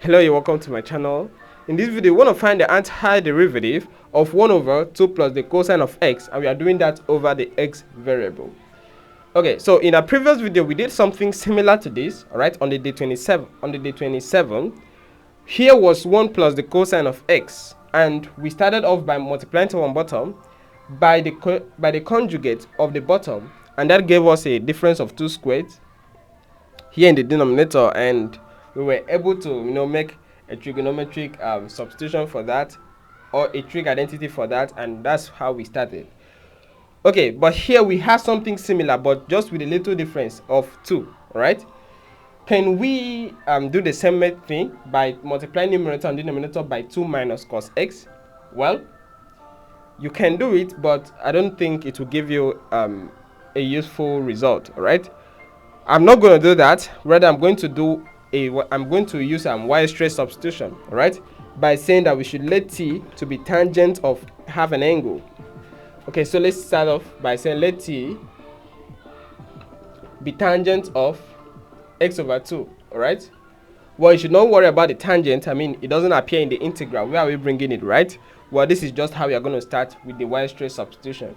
Hello, you're welcome to my channel. In this video, we want to find the antiderivative of 1 over 2 plus the cosine of x, and we are doing that over the x variable. Okay, so in our previous video, we did something similar to this, all right, on the day 27. Here was 1 plus the cosine of x, and we started off by multiplying to one bottom by the conjugate of the bottom, and that gave us a difference of 2 squared here in the denominator, and we were able to make a trigonometric substitution for that, or a trig identity for that, and that's how we started. Okay, but here we have something similar, but just with a little difference of 2. All right, can we do the same thing by multiplying numerator and denominator by 2 minus cos x? Well, you can do it, but I don't think it will give you a useful result. All right, I'm not going to do that. Rather, I'm going to use Weierstrass substitution, all right, by saying that we should let t to be tangent of half an angle. Okay, so let's start off by saying let t be tangent of x over 2, all right. Well, you should not worry about the tangent. I mean, it doesn't appear in the integral. Where are we bringing it, right? Well, this is just how we are going to start with the Weierstrass substitution.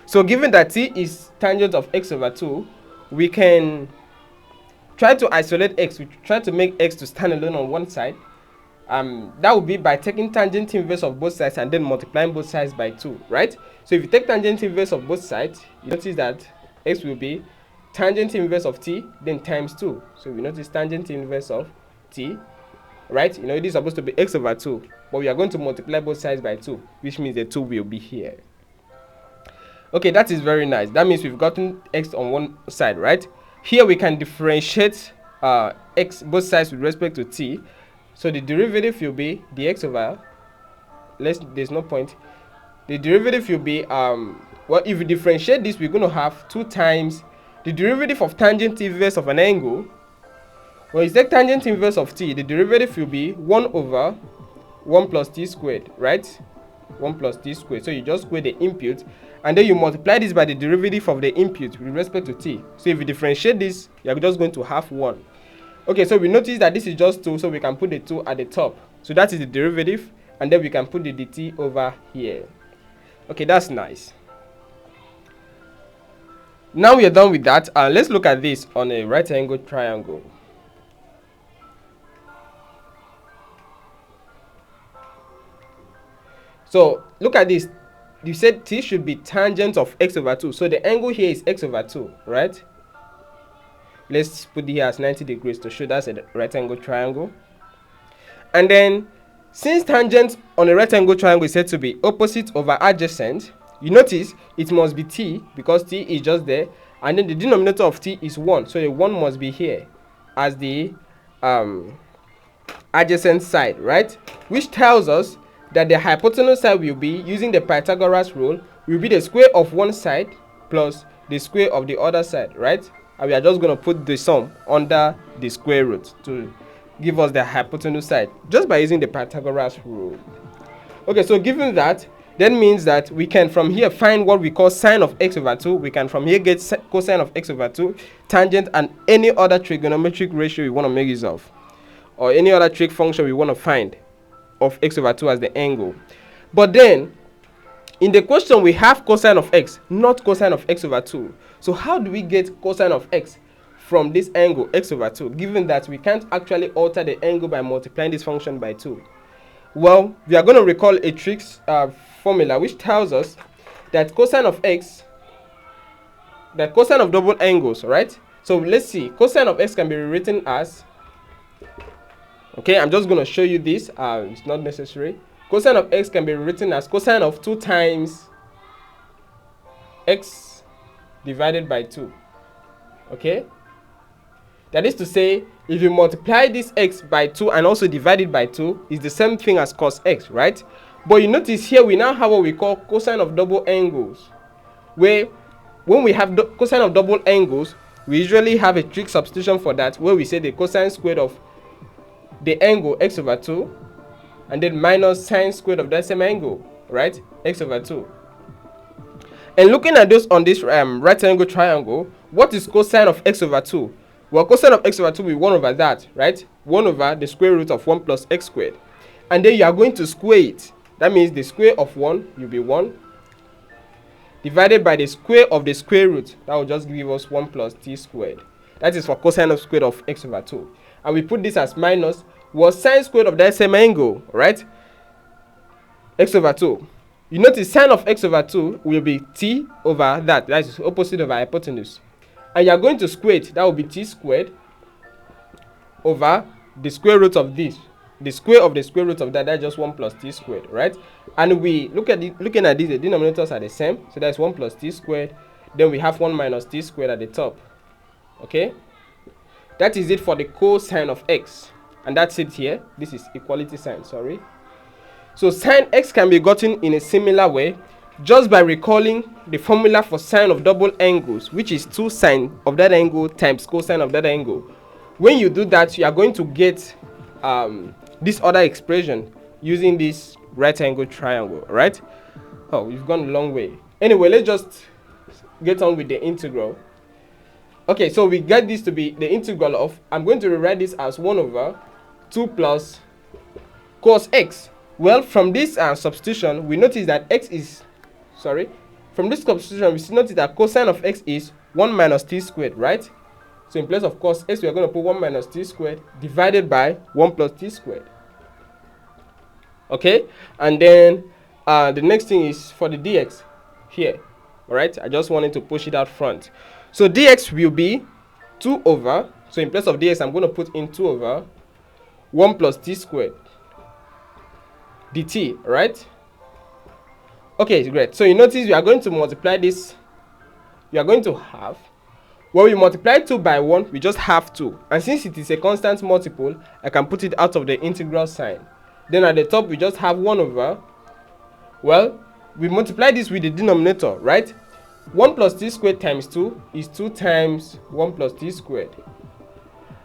So given that t is tangent of x over 2, we can try to isolate x. We try to make x to stand alone on one side. That would be by taking tangent inverse of both sides and then multiplying both sides by 2, right? So if you take tangent inverse of both sides, you notice that x will be tangent inverse of t, then times 2. So we notice tangent inverse of t, right? It is supposed to be x over 2, but we are going to multiply both sides by 2, which means the 2 will be here. Okay, that is very nice. That means we've gotten x on one side, right? Here we can differentiate x both sides with respect to t. So the derivative will be dx over, there's no point. The derivative will be, well, if we differentiate this, we're going to have 2 times the derivative of tangent inverse of an angle. When you take tangent inverse of t, the derivative will be 1 over 1 plus t squared, right? 1 plus t squared. So you just square the input, and then you multiply this by the derivative of the input with respect to t. So if you differentiate this, you're just going to have 1. Okay, so we notice that this is just 2, so we can put the 2 at the top. So that is the derivative, and then we can put the dt over here. Okay, that's nice. Now we are done with that. Let's look at this on a right angle triangle. So look at this. You said t should be tangent of x over 2. So the angle here is x over 2, right? Let's put it here as 90 degrees to show that's a right angle triangle. And then, since tangent on a right angle triangle is said to be opposite over adjacent, you notice it must be t, because t is just there. And then the denominator of t is 1. So the 1 must be here as the adjacent side, right? Which tells us that the hypotenuse side will be, using the Pythagoras rule, will be the square of one side plus the square of the other side, right? And we are just going to put the sum under the square root to give us the hypotenuse side, just by using the Pythagoras rule. Okay, so given that means that we can from here find what we call sine of x over 2. We can from here get cosine of x over 2, tangent, and any other trigonometric ratio we want to make use of, or any other trig function we want to find of x over 2 as the angle. But then in the question we have cosine of x, not cosine of x over 2. So how do we get cosine of x from this angle x over 2, given that we can't actually alter the angle by multiplying this function by 2? Well, we are going to recall a trig formula which tells us that cosine of x, that cosine of double angles, right? So let's see, cosine of x can be rewritten as, okay, I'm just going to show you this, it's not necessary. Cosine of x can be written as cosine of 2 times x divided by 2. Okay? That is to say, if you multiply this x by 2 and also divide it by 2, it's the same thing as cos x, right? But you notice here we now have what we call cosine of double angles, where when we have cosine of double angles, we usually have a trig substitution for that, where we say the cosine squared of the angle x over 2, and then minus sine squared of that same angle, right? X over 2. And looking at this on this right angle triangle, what is cosine of x over 2? Well, cosine of x over 2 will be 1 over that, right? 1 over the square root of 1 plus x squared. And then you are going to square it. That means the square of 1 will be 1 divided by the square of the square root. That will just give us 1 plus t squared. That is for cosine of squared of x over 2. And we put this as minus was sine squared of that same angle, right? X over 2. You notice sine of x over 2 will be t over that. That is opposite of our hypotenuse. And you are going to square it. That will be t squared over the square root of this. The square of the square root of that, that's just 1 plus t squared, right? And we looking at this, the denominators are the same. So that's 1 plus t squared. Then we have 1 minus t squared at the top. Okay? That is it for the cosine of x. And that's it here. This is equality sign, sorry. So sine x can be gotten in a similar way just by recalling the formula for sine of double angles, which is 2 sine of that angle times cosine of that angle. When you do that, you are going to get this other expression using this right angle triangle, right? Oh, we've gone a long way. Anyway, let's just get on with the integral. Okay, so we get this to be the integral of, I'm going to rewrite this as 1 over 2 plus cos x. Well, from this substitution, we notice that from this substitution, we notice that cosine of x is 1 minus t squared, right? So in place of cos x, we are going to put 1 minus t squared divided by 1 plus t squared. Okay, and then the next thing is for the dx here. All right, I just wanted to push it out front. So dx will be 2 over, so in place of dx, I'm going to put in 2 over 1 plus t squared dt, right? Okay, great. So you notice we are going to multiply this. We are going to have, when we multiply 2 by 1, we just have 2. And since it is a constant multiple, I can put it out of the integral sign. Then at the top, we just have 1 over, well, we multiply this with the denominator, right? 1 plus t squared times 2 is 2 times 1 plus t squared.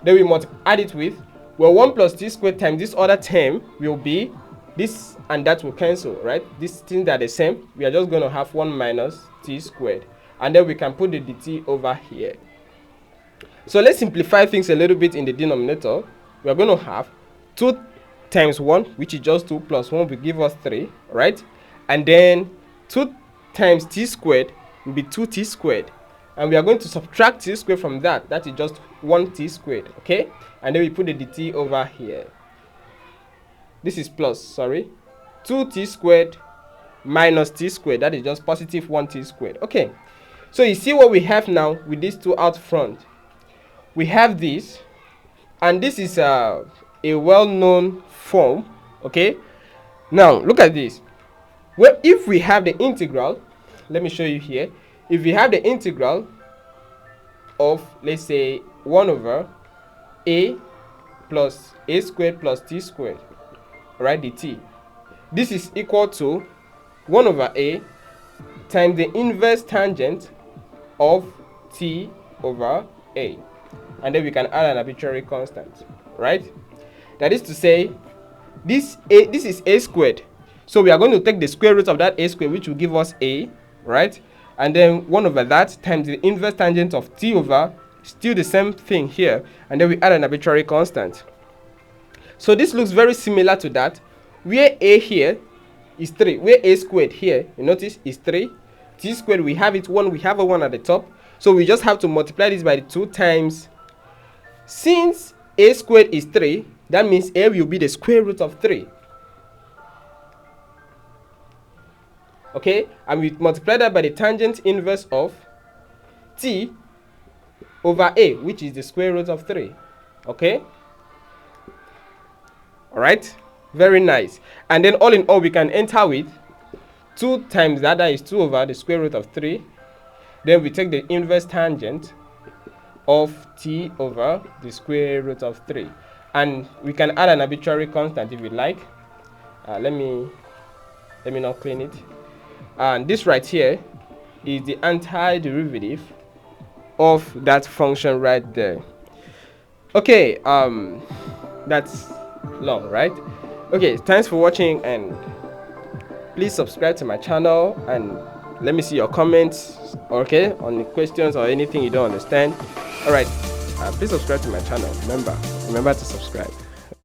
Then we add it with, well, 1 plus t squared times this other term will be, this and that will cancel, right? These things are the same. We are just going to have 1 minus t squared. And then we can put the dt over here. So let's simplify things a little bit in the denominator. We are going to have 2 times 1, which is just 2, plus 1 will give us 3, right? And then 2 times t squared will be 2t squared. And we are going to subtract t squared from that. That is just 1t squared, okay? And then we put the dt over here. This is plus, sorry. 2t squared minus t squared. That is just positive 1t squared. Okay. So you see what we have now with these two out front. We have this. And this is a well-known form. Okay. Now, look at this. Well, if we have the integral, let me show you here. If we have the integral of, let's say, 1 over a plus a squared plus t squared, right, dt. This is equal to 1 over a times the inverse tangent of t over a. And then we can add an arbitrary constant, right? That is to say, this is a squared. So we are going to take the square root of that a squared, which will give us a, right? And then 1 over that times the inverse tangent of t over, still the same thing here. And then we add an arbitrary constant. So this looks very similar to that, where a here is 3, where a squared here, you notice, is 3. T squared, we have it 1, we have a 1 at the top. So we just have to multiply this by the 2 times. Since a squared is 3, that means a will be the square root of 3. Okay, and we multiply that by the tangent inverse of t over a, which is the square root of 3. Okay. Alright, very nice. And then all in all, we can enter with 2 times that is 2 over the square root of 3. Then we take the inverse tangent of t over the square root of 3. And we can add an arbitrary constant if we like. Let me not clean it. And this right here is the antiderivative of that function right there. Okay, that's long, right? Okay, thanks for watching, and please subscribe to my channel and let me see your comments, okay, on the questions or anything you don't understand. All right, please subscribe to my channel. Remember to subscribe.